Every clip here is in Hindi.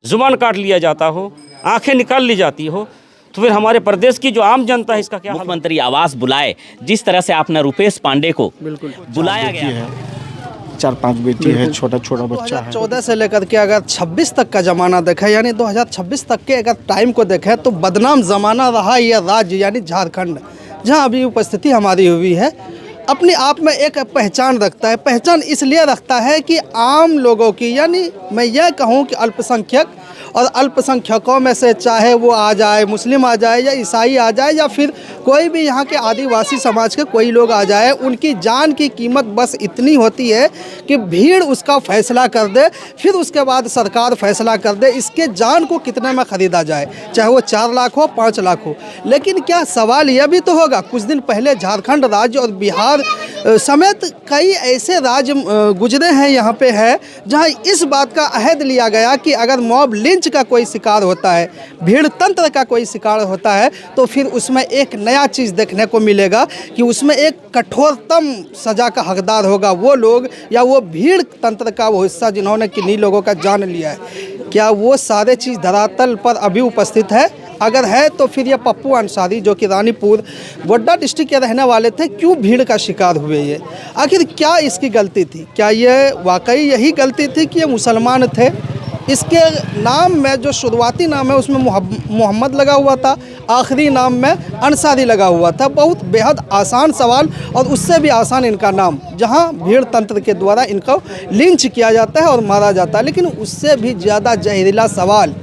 जुबान काट लिया जाता हो, आंखें निकाल ली जाती हो, तो फिर हमारे प्रदेश की जो आम जनता है इसका क्या? मुख्यमंत्री आवास बुलाए, जिस तरह से आपने रुपेश पांडे को बुलाया गया है। 4-5 बेटी है, छोटा छोटा बच्चा है। 2014 से लेकर के अगर 26 तक का ज़माना देखा, यानी 2026 तक के अगर टाइम को देखें तो बदनाम ज़माना रहा यह राज्य यानी झारखंड, जहां अभी उपस्थिति हमारी हुई है, अपने आप में एक पहचान रखता है। पहचान इसलिए रखता है कि आम लोगों की, यानी मैं यह कहूँ कि अल्पसंख्यक और अल्पसंख्यकों में से चाहे वो आ जाए, मुस्लिम आ जाए या ईसाई आ जाए या फिर कोई भी यहाँ के आदिवासी समाज के कोई लोग आ जाए, उनकी जान की कीमत बस इतनी होती है कि भीड़ उसका फैसला कर दे, फिर उसके बाद सरकार फैसला कर दे इसके जान को कितने में ख़रीदा जाए, चाहे वो 4 लाख हो 5 लाख हो। लेकिन क्या सवाल यह भी तो होगा, कुछ दिन पहले झारखंड राज्य और बिहार समेत कई ऐसे राज्य गुजरे हैं यहाँ पे है जहाँ इस बात का अहद लिया गया कि अगर मॉब लिंच का कोई शिकार होता है, भीड़ तंत्र का कोई शिकार होता है, तो फिर उसमें एक नया चीज़ देखने को मिलेगा कि उसमें एक कठोरतम सज़ा का हकदार होगा वो लोग या वो भीड़ तंत्र का वो हिस्सा जिन्होंने किन्हीं लोगों का जान लिया है। क्या वो सारे चीज़ धरातल पर अभी उपस्थित है? अगर है तो फिर ये पप्पू अंसारी जो कि रानीपुर गोड्डा डिस्ट्रिक्ट के रहने वाले थे, क्यों भीड़ का शिकार हुए ये? आखिर क्या इसकी गलती थी? क्या ये वाकई यही गलती थी कि ये मुसलमान थे? इसके नाम में जो शुरुआती नाम है उसमें मोहम्मद लगा हुआ था, आखिरी नाम में अंसारी लगा हुआ था। बहुत बेहद आसान सवाल और उससे भी आसान इनका नाम, जहां भीड़ तंत्र के द्वारा इनको लिंच किया जाता है और मारा जाता है। लेकिन उससे भी ज़्यादा जहरीला सवाल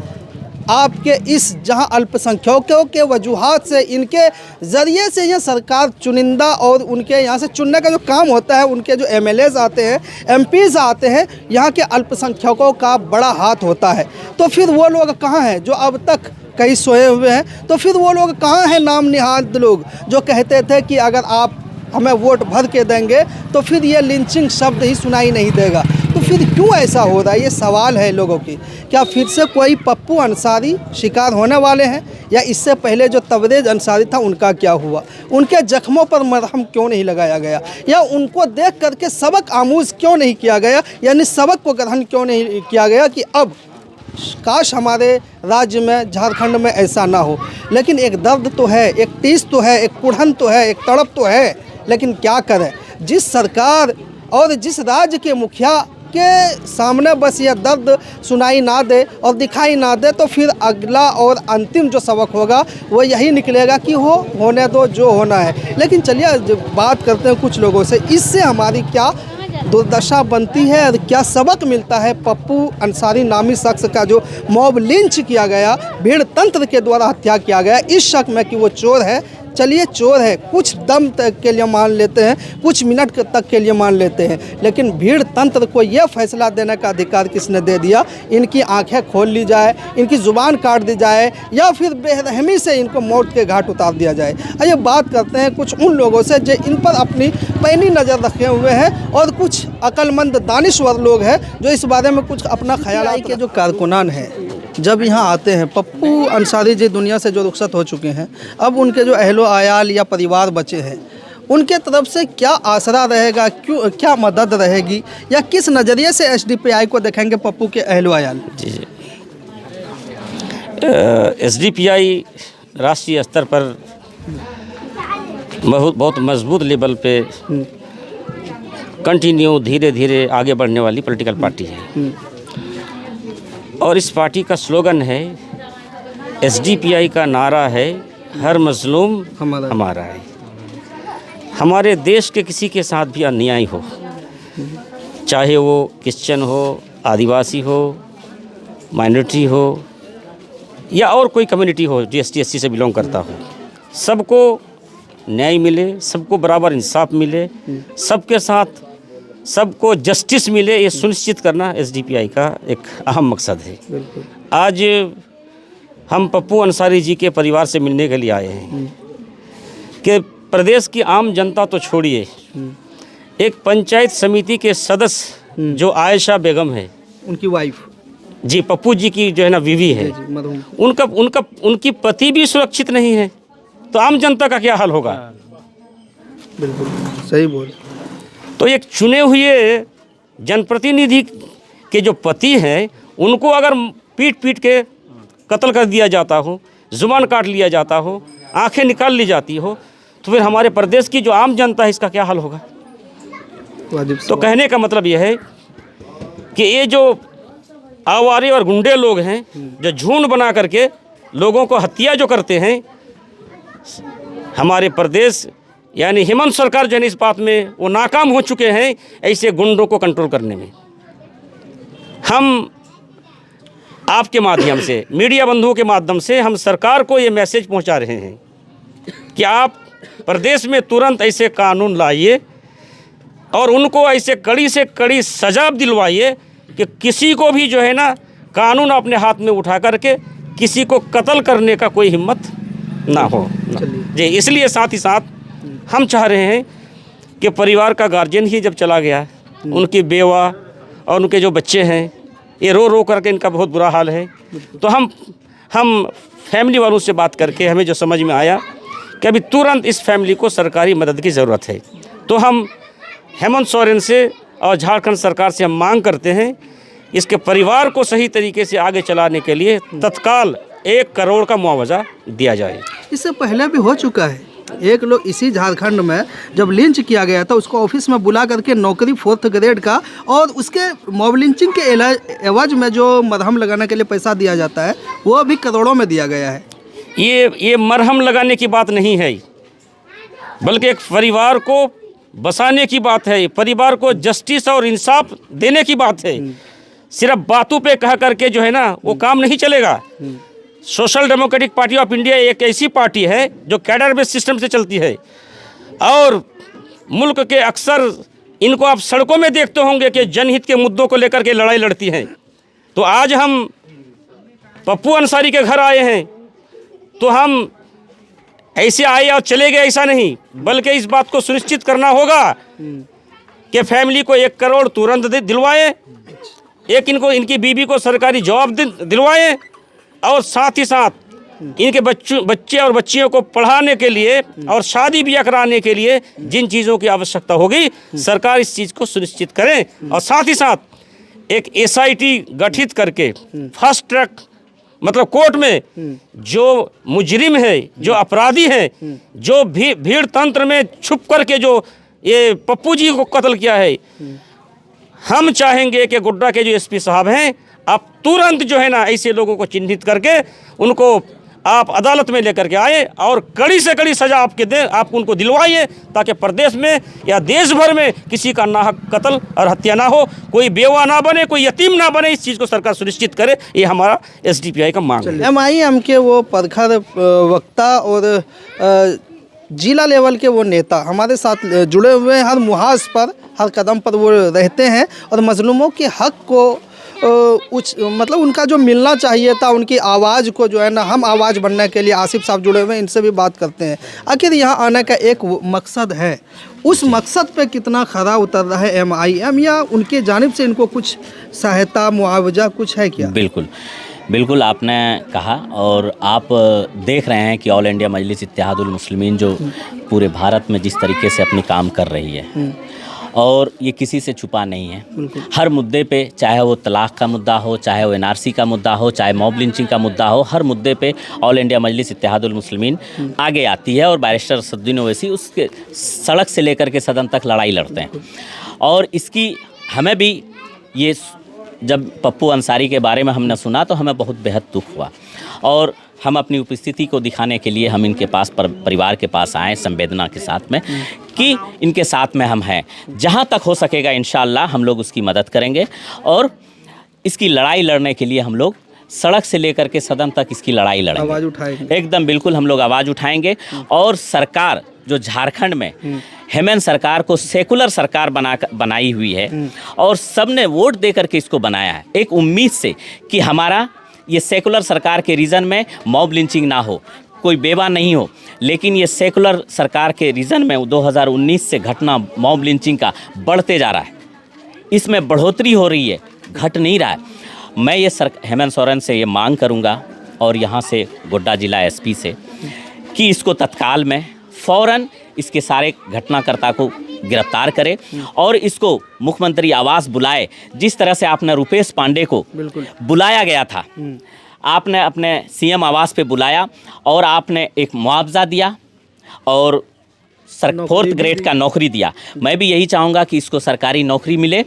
आपके इस जहां अल्पसंख्यकों के वजूहात से इनके ज़रिए से यह सरकार चुनिंदा और उनके यहाँ से चुनने का जो काम होता है, उनके जो MLAs आते हैं, MPs आते हैं, यहाँ के अल्पसंख्यकों का बड़ा हाथ होता है। तो फिर वो लोग कहाँ हैं जो अब तक कहीं सोए हुए हैं? तो फिर वो लोग कहाँ हैं नाम निहाद लोग जो कहते थे कि अगर आप हमें वोट भर के देंगे तो फिर ये लिंचिंग शब्द ही सुनाई नहीं देगा? तो फिर क्यों ऐसा हो रहा है? ये सवाल है लोगों की। क्या फिर से कोई पप्पू अंसारी शिकार होने वाले हैं, या इससे पहले जो तबरेज़ अंसारी था उनका क्या हुआ? उनके जख्मों पर मरहम क्यों नहीं लगाया गया, या उनको देख करके सबक आमूज़ क्यों नहीं किया गया, यानी सबक को ग्रहण क्यों नहीं किया गया कि अब काश हमारे राज्य में, झारखंड में ऐसा ना हो। लेकिन एक दर्द तो है, एक टीस तो है, एक कुढ़न तो है, एक तड़प तो है, लेकिन क्या करें? जिस सरकार और जिस राज्य के मुखिया के सामने बस ये दर्द सुनाई ना दे और दिखाई ना दे, तो फिर अगला और अंतिम जो सबक होगा वो यही निकलेगा कि होने दो जो होना है। लेकिन चलिए बात करते हैं कुछ लोगों से, इससे हमारी क्या दुर्दशा बनती है और क्या सबक मिलता है पप्पू अंसारी नामी शख्स का जो मॉब लिंच किया गया, भीड़ तंत्र के द्वारा हत्या किया गया, इस शक में कि वो चोर है। चलिए चोर है, कुछ दम तक के लिए मान लेते हैं, कुछ मिनट तक के लिए मान लेते हैं, लेकिन भीड़ तंत्र को यह फैसला देने का अधिकार किसने दे दिया? इनकी आंखें खोल ली जाए, इनकी ज़ुबान काट दी जाए, या फिर बेरहमी से इनको मौत के घाट उतार दिया जाए? आइए बात करते हैं कुछ उन लोगों से जो इन पर अपनी पैनी नज़र रखे हुए हैं, और कुछ अक्लमंद दानिश्वर लोग हैं जो इस बारे में कुछ अपना ख्याल के जो कारकुनान हैं जब यहाँ आते हैं। पप्पू अंसारी जी दुनिया से जो रुखसत हो चुके हैं, अब उनके जो अहलो आयाल या परिवार बचे हैं, उनके तरफ से क्या आसरा रहेगा, क्यों क्या मदद रहेगी, या किस नज़रिए से SDPI को देखेंगे पप्पू के अहलो आयाल? जी SDPI राष्ट्रीय स्तर पर बहुत मजबूत लेवल पे कंटिन्यू धीरे धीरे आगे बढ़ने वाली पॉलिटिकल पार्टी है, और इस पार्टी का स्लोगन है, SDPI का नारा है, हर मजलूम हमारा है। हमारे देश के किसी के साथ भी अन्याय हो, चाहे वो क्रिश्चियन हो, आदिवासी हो, माइनॉरिटी हो, या और कोई कम्युनिटी हो जो ST/SC से बिलोंग करता हो, सबको न्याय मिले, सबको बराबर इंसाफ मिले, सबके साथ सबको जस्टिस मिले, ये सुनिश्चित करना SDPI का एक अहम मकसद है। आज हम पप्पू अंसारी जी के परिवार से मिलने के लिए आए हैं कि प्रदेश की आम जनता तो छोड़िए, एक पंचायत समिति के सदस्य जो आयशा बेगम है, उनकी वाइफ जी, पप्पू जी की जो है ना बीवी है, उनकी पति भी सुरक्षित नहीं है, तो आम जनता का क्या हाल होगा? बिल्कुल सही बोल। तो एक चुने हुए जनप्रतिनिधि के जो पति हैं, उनको अगर पीट पीट के कत्ल कर दिया जाता हो, जुबान काट लिया जाता हो, आंखें निकाल ली जाती हो, तो फिर हमारे प्रदेश की जो आम जनता है इसका क्या हाल होगा। तो कहने का मतलब यह है कि ये जो आवारे और गुंडे लोग हैं जो झुंड बना करके लोगों को हत्या जो करते हैं, हमारे प्रदेश यानी हेमंत सरकार जो है इस बात में वो नाकाम हो चुके हैं ऐसे गुंडों को कंट्रोल करने में। हम आपके माध्यम से, मीडिया बंधुओं के माध्यम से हम सरकार को ये मैसेज पहुंचा रहे हैं कि आप प्रदेश में तुरंत ऐसे कानून लाइए और उनको ऐसे कड़ी से कड़ी सजा दिलवाइए कि किसी को भी जो है ना कानून अपने हाथ में उठा करके किसी को कत्ल करने का कोई हिम्मत ना हो जी। इसलिए साथ ही साथ हम चाह रहे हैं कि परिवार का गार्जियन ही जब चला गया, उनकी बेवा और उनके जो बच्चे हैं ये रो रो करके इनका बहुत बुरा हाल है, तो हम फैमिली वालों से बात करके हमें जो समझ में आया कि अभी तुरंत इस फैमिली को सरकारी मदद की ज़रूरत है। तो हम हेमंत सोरेन से और झारखंड सरकार से हम मांग करते हैं इसके परिवार को सही तरीके से आगे चलाने के लिए तत्काल 1 करोड़ का मुआवजा दिया जाए। इससे पहले भी हो चुका है, एक लोग इसी झारखंड में जब लिंच किया गया था उसको ऑफिस में बुला करके नौकरी 4th ग्रेड का और उसके मॉब लिंचिंग के एवज में जो मरहम लगाने के लिए पैसा दिया जाता है वो भी करोड़ों में दिया गया है। ये मरहम लगाने की बात नहीं है, बल्कि एक परिवार को बसाने की बात है, परिवार को जस्टिस और इंसाफ देने की बात है। सिर्फ बातों पे कह करके जो है ना वो काम नहीं चलेगा। Social democratic party of India एक ऐसी पार्टी है जो कैडर बेस्ड सिस्टम से चलती है और मुल्क के अक्सर इनको आप सड़कों में देखते होंगे कि जनहित के मुद्दों को लेकर के लड़ाई लड़ती हैं। तो आज हम पप्पू अंसारी के घर आए हैं तो हम ऐसे आए और चले गए ऐसा नहीं, बल्कि इस बात को सुनिश्चित करना होगा कि फैमिली को 1 करोड़ तुरंत दिलवाएं, एक इनकी बीबी को सरकारी जॉब दिलवाएं और साथ ही साथ इनके बच्चे और बच्चियों को पढ़ाने के लिए और शादी ब्याह कराने के लिए जिन चीज़ों की आवश्यकता होगी सरकार इस चीज़ को सुनिश्चित करें। और साथ ही साथ एक SIT गठित करके फास्ट ट्रैक मतलब कोर्ट में जो मुजरिम है, जो अपराधी हैं, जो भीड़ तंत्र में छुप करके जो ये पप्पू जी को कत्ल किया है, हम चाहेंगे कि गोड्डा के जो SP साहब हैं आप तुरंत जो है ना ऐसे लोगों को चिन्हित करके उनको आप अदालत में लेकर के आए और कड़ी से कड़ी सज़ा आप उनको दिलवाइए ताकि प्रदेश में या देश भर में किसी का नाहक कत्ल और हत्या ना हो, कोई बेवा ना बने, कोई यतीम ना बने। इस चीज़ को सरकार सुनिश्चित करे, ये हमारा SDPI का मांग है। MIM के वो प्रखर वक्ता और जिला लेवल के वो नेता हमारे साथ जुड़े हुए हैं, हर मुहाज पर हर कदम पर वो रहते हैं और मजलूमों के हक को मतलब उनका जो मिलना चाहिए था उनकी आवाज़ को जो है ना हम आवाज़ बनने के लिए आसिफ साहब जुड़े हुए हैं, इनसे भी बात करते हैं। आखिर यहाँ आने का एक मकसद है, उस मकसद पे कितना खरा उतर रहा है MIM या उनके जानिब से इनको कुछ सहायता मुआवजा कुछ है क्या? बिल्कुल आपने कहा और आप देख रहे हैं कि ऑल इंडिया मजलिस इत्तेहादुल मुस्लिमीन जो पूरे भारत में जिस तरीके से अपनी काम कर रही है और ये किसी से छुपा नहीं है। हर मुद्दे पे, चाहे वो तलाक का मुद्दा हो, चाहे वो NRC का मुद्दा हो, चाहे मॉब लिंचिंग का मुद्दा हो, हर मुद्दे पे ऑल इंडिया मजलिस इत्तेहादुल मुस्लिमीन आगे आती है और बैरिस्टर असदुद्दीन ओवैसी उसके सड़क से लेकर के सदन तक लड़ाई लड़ते हैं। और इसकी हमें भी ये जब पप्पू अंसारी के बारे में हमने सुना तो हमें बहुत बेहद दुख हुआ और हम अपनी उपस्थिति को दिखाने के लिए हम इनके पास परिवार के पास आए संवेदना के साथ में कि इनके साथ में हम हैं। जहाँ तक हो सकेगा इंशाअल्लाह हम लोग उसकी मदद करेंगे और इसकी लड़ाई लड़ने के लिए हम लोग सड़क से लेकर के सदन तक इसकी लड़ाई लड़ेंगे, आवाज़ उठाएंगे। एकदम बिल्कुल हम लोग आवाज़ उठाएंगे और सरकार जो झारखंड में हेमंत सरकार को सेकुलर सरकार बनाई हुई है और सबने वोट दे करके इसको बनाया है एक उम्मीद से कि हमारा ये सेकुलर सरकार के रीजन में मॉब लिंचिंग ना हो, कोई बेवा नहीं हो। लेकिन ये सेकुलर सरकार के रीजन में 2019 से घटना मॉब लिंचिंग का बढ़ते जा रहा है, इसमें बढ़ोतरी हो रही है, घट नहीं रहा है। मैं ये हेमंत सोरेन से ये मांग करूँगा और यहाँ से गोड्डा जिला SP से कि इसको तत्काल में फ़ौरन इसके सारे घटनाकर्ता को गिरफ्तार करे और इसको मुख्यमंत्री आवास बुलाए। जिस तरह से आपने रुपेश पांडे को बुलाया गया था, आपने अपने सीएम आवास पे बुलाया और आपने एक मुआवजा दिया और 4th ग्रेड का नौकरी दिया। मैं भी यही चाहूँगा कि इसको सरकारी नौकरी मिले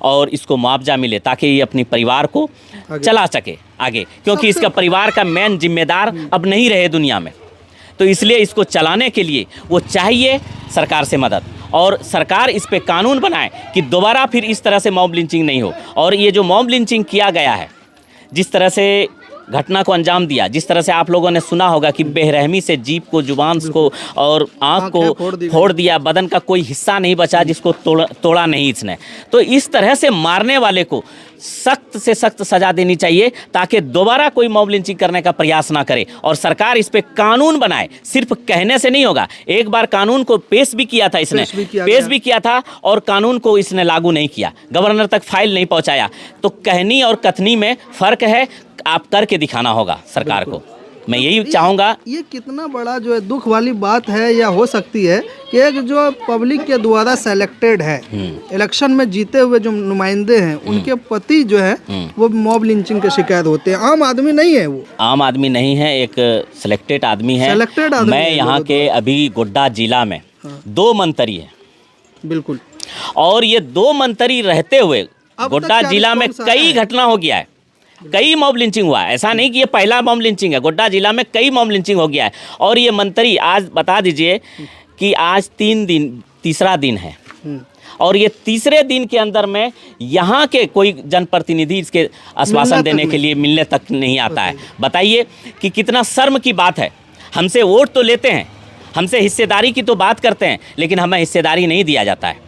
और इसको मुआवजा मिले ताकि ये अपनी परिवार को चला सके आगे, क्योंकि इसका परिवार का मेन जिम्मेदार अब नहीं रहे दुनिया में। तो इसलिए इसको चलाने के लिए वो चाहिए सरकार से मदद, और सरकार इस पे कानून बनाए कि दोबारा फिर इस तरह से मॉब लिंचिंग नहीं हो। और ये जो मॉब लिंचिंग किया गया है, जिस तरह से घटना को अंजाम दिया, जिस तरह से आप लोगों ने सुना होगा कि बेरहमी से जीप को, जुबान को और आँख को फोड़ दिया, बदन का कोई हिस्सा नहीं बचा जिसको तोड़ा नहीं इसने। तो इस तरह से मारने वाले को सख्त से सख्त सज़ा देनी चाहिए ताकि दोबारा कोई मॉब लिंचिंग करने का प्रयास ना करे, और सरकार इस पे कानून बनाए। सिर्फ कहने से नहीं होगा। एक बार कानून को पेश भी किया था इसने, पेश भी किया था और कानून को इसने लागू नहीं किया, गवर्नर तक फाइल नहीं पहुंचाया। तो कहनी और कथनी में फ़र्क है, आप करके दिखाना होगा सरकार को। मैं यही चाहूँगा। ये कितना बड़ा जो है दुख वाली बात है या हो सकती है कि एक जो पब्लिक के द्वारा सेलेक्टेड है, इलेक्शन में जीते हुए जो नुमाइंदे हैं, उनके पति जो है वो मॉब लिंचिंग के शिकायत होते हैं। आम आदमी नहीं है, वो आम आदमी नहीं है, एक सिलेक्टेड आदमी है। मैं यहाँ के अभी गोड्डा जिला में 2 मंत्री हैं, बिल्कुल, और ये 2 मंत्री रहते हुए गोड्डा जिला में कई घटना हो गया है, कई मॉब लिंचिंग हुआ है। ऐसा नहीं कि ये पहला मॉब लिंचिंग है, गोड्डा जिला में कई मॉब लिंचिंग हो गया है। और ये मंत्री आज बता दीजिए कि आज 3 दिन है, और ये तीसरे दिन के अंदर में यहाँ के कोई जनप्रतिनिधि इसके आश्वासन देने के लिए मिलने तक नहीं आता है। बताइए कि कितना शर्म की बात है। हमसे वोट तो लेते हैं, हमसे हिस्सेदारी की तो बात करते हैं, लेकिन हमें हिस्सेदारी नहीं दिया जाता है।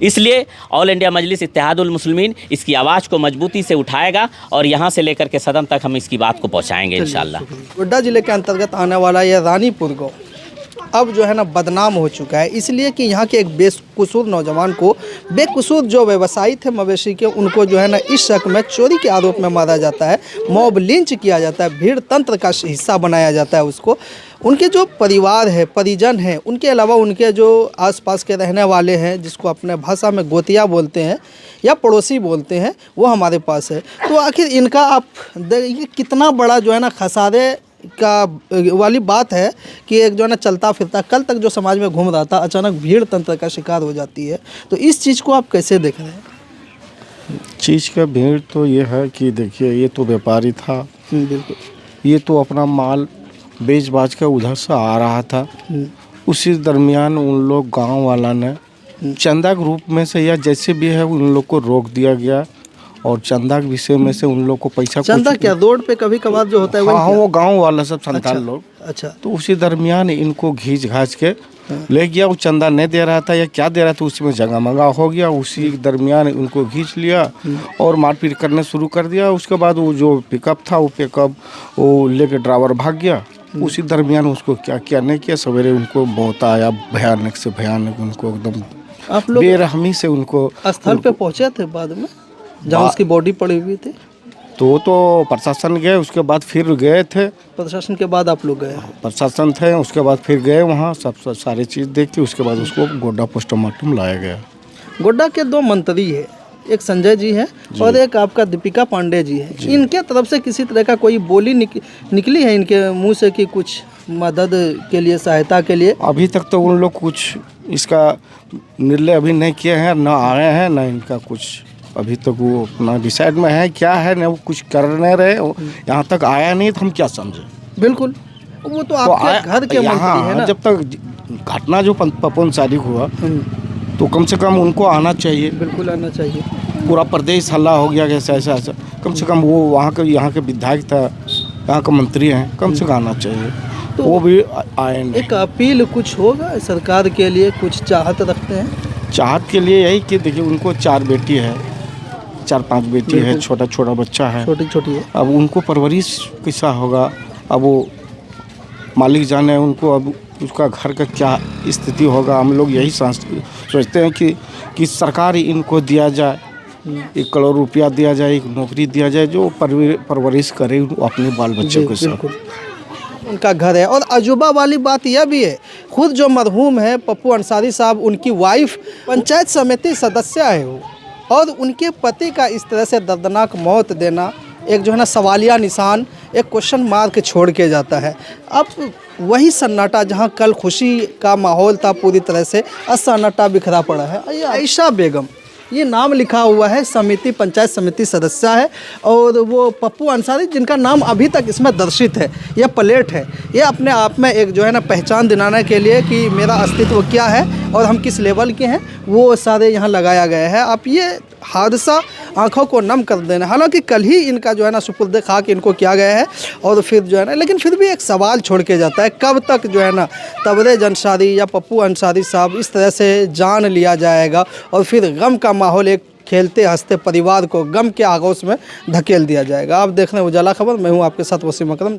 इसलिए ऑल इंडिया मजलिस इत्तेहादुल मुस्लिमीन इसकी आवाज़ को मजबूती से उठाएगा और यहाँ से लेकर के सदन तक हम इसकी बात को पहुँचाएंगे इंशाअल्लाह। गोड्डा जिले के अंतर्गत आने वाला यह रानीपुर गाँव अब जो है ना बदनाम हो चुका है, इसलिए कि यहाँ के एक बेकसूर नौजवान को, बेकसूर जो व्यवसायी थे मवेशी के, उनको जो है ना इस शक में चोरी के आरोप में मारा जाता है, मॉब लिंच किया जाता है, भीड़ तंत्र का हिस्सा बनाया जाता है उसको। उनके जो परिवार है, परिजन हैं, उनके अलावा उनके जो आसपास के रहने वाले हैं, जिसको अपने भाषा में गोतिया बोलते हैं या पड़ोसी बोलते हैं, वो हमारे पास है। तो आखिर इनका आप देखिए कितना बड़ा जो है ना खसारे का वाली बात है कि एक जो है ना चलता फिरता कल तक जो समाज में घूम रहा था, अचानक भीड़ तंत्र का शिकार हो जाती है। तो इस चीज़ को आप कैसे देख रहे हैं? चीज़ का भीड़ तो ये है कि देखिए, ये तो व्यापारी था, बिल्कुल, ये तो अपना माल बेच बाच कर उधर से आ रहा था। उसी दरमियान उन लोग गांव वाला ने चंदा के रूप में से या जैसे भी है उन लोग को रोक दिया गया, और चंदा के विषय में से उन लोग को पैसा, चंदा क्या रोड पे कभी कभार जो होता है? हाँ, वो गांव वाला सब संतान लोग। अच्छा, तो उसी दरमियान इनको घींच घाच के ले गया। वो चंदा नहीं दे रहा था या क्या दे रहा था, उसी में जंगा मंगा हो गया। उसी दरमियान उनको घींच लिया और मारपीट करने शुरू कर दिया। उसके बाद वो जो पिकअप था, वो पिकअप वो लेके ड्राइवर भाग गया। उसी दरमियान उसको क्या क्या नहीं किया, सवेरे उनको बहुत आया, भयानक से भयानक, उनको एकदम आप लोग बेरहमी से उनको स्थल पे पहुंचे थे बाद में जहाँ उसकी बॉडी पड़ी हुई थी? तो प्रशासन गए, उसके बाद फिर गए थे। प्रशासन के बाद आप लोग गए? प्रशासन थे, उसके बाद फिर गए वहाँ, सब सारी चीज़ देखी। उसके बाद उसको गोड्डा पोस्टमार्टम लाया गया। गोड्डा के 2 मंत्री है, एक संजय जी है और एक आपका दीपिका पांडे जी है। इनके तरफ से किसी तरह का कोई बोली निकली है इनके मुंह से कि कुछ मदद के लिए, सहायता के लिए? अभी तक तो उन लोग कुछ इसका निर्णय अभी नहीं किए हैं, ना आए हैं, ना इनका कुछ अभी तक वो अपना डिसाइड में है क्या है, ना वो कुछ कर नहीं रहे। यहाँ तक आया नहीं तो हम क्या समझे? बिल्कुल, वो तो आपके घर के मंत्री है ना। जब तक घटना जो पपन तारीख हुआ तो कम से कम उनको आना चाहिए। बिल्कुल आना चाहिए। पूरा प्रदेश हल्ला हो गया कैसे ऐसा ऐसा, कम से कम वो वहाँ के यहाँ के विधायक था, यहाँ का मंत्री हैं, कम से कम आना चाहिए। तो वो भी आए नहीं। एक अपील कुछ होगा सरकार के लिए, कुछ चाहत रखते हैं? चाहत के लिए यही कि देखिए, उनको 4 बेटी है, 4-5 बेटी है, छोटा छोटा बच्चा है, छोटी छोटी है। अब उनको परवरिश कैसा होगा, अब वो मालिक जाने उनको, अब उसका घर का क्या स्थिति होगा। हम लोग यही सोचते हैं कि सरकार इनको दिया जाए, 1 करोड़ रुपया दिया जाए, एक नौकरी दिया जाए, जो परवरिश करे अपने बाल बच्चों के साथ। उनका घर है। और अजूबा वाली बात यह भी है, खुद जो मरहूम है पप्पू अंसारी साहब, उनकी वाइफ पंचायत समिति सदस्य है वो, और उनके पति का इस तरह से दर्दनाक मौत देना एक जो है ना सवालिया निशान, एक क्वेश्चन मार्क छोड़ के जाता है। अब वही सन्नाटा जहां कल खुशी का माहौल था पूरी तरह से, अब सन्नाटा बिखरा पड़ा है। ये आयशा बेगम, ये नाम लिखा हुआ है, समिति पंचायत समिति सदस्य है, और वो पप्पू अंसारी जिनका नाम अभी तक इसमें दर्शित है, यह प्लेट है। ये अपने आप में एक जो है ना पहचान दिलाने के लिए कि मेरा अस्तित्व क्या है और हम किस लेवल के हैं, वो सारे यहाँ लगाया गया है। अब ये हादसा आंखों को नम कर देना, हालांकि कल ही इनका जो है ना सुपुर्द खाक इनको किया गया है, और फिर जो है ना, लेकिन फिर भी एक सवाल छोड़ के जाता है, कब तक जो है ना तबरेज़ अंसारी या पप्पू अंसारी साहब इस तरह से जान लिया जाएगा और फिर गम का माहौल एक खेलते हंसते परिवार को गम के आगोश में धकेल दिया जाएगा। आप देख रहे हैं उजाला खबर, मैं हूं आपके साथ वसीम अकरम।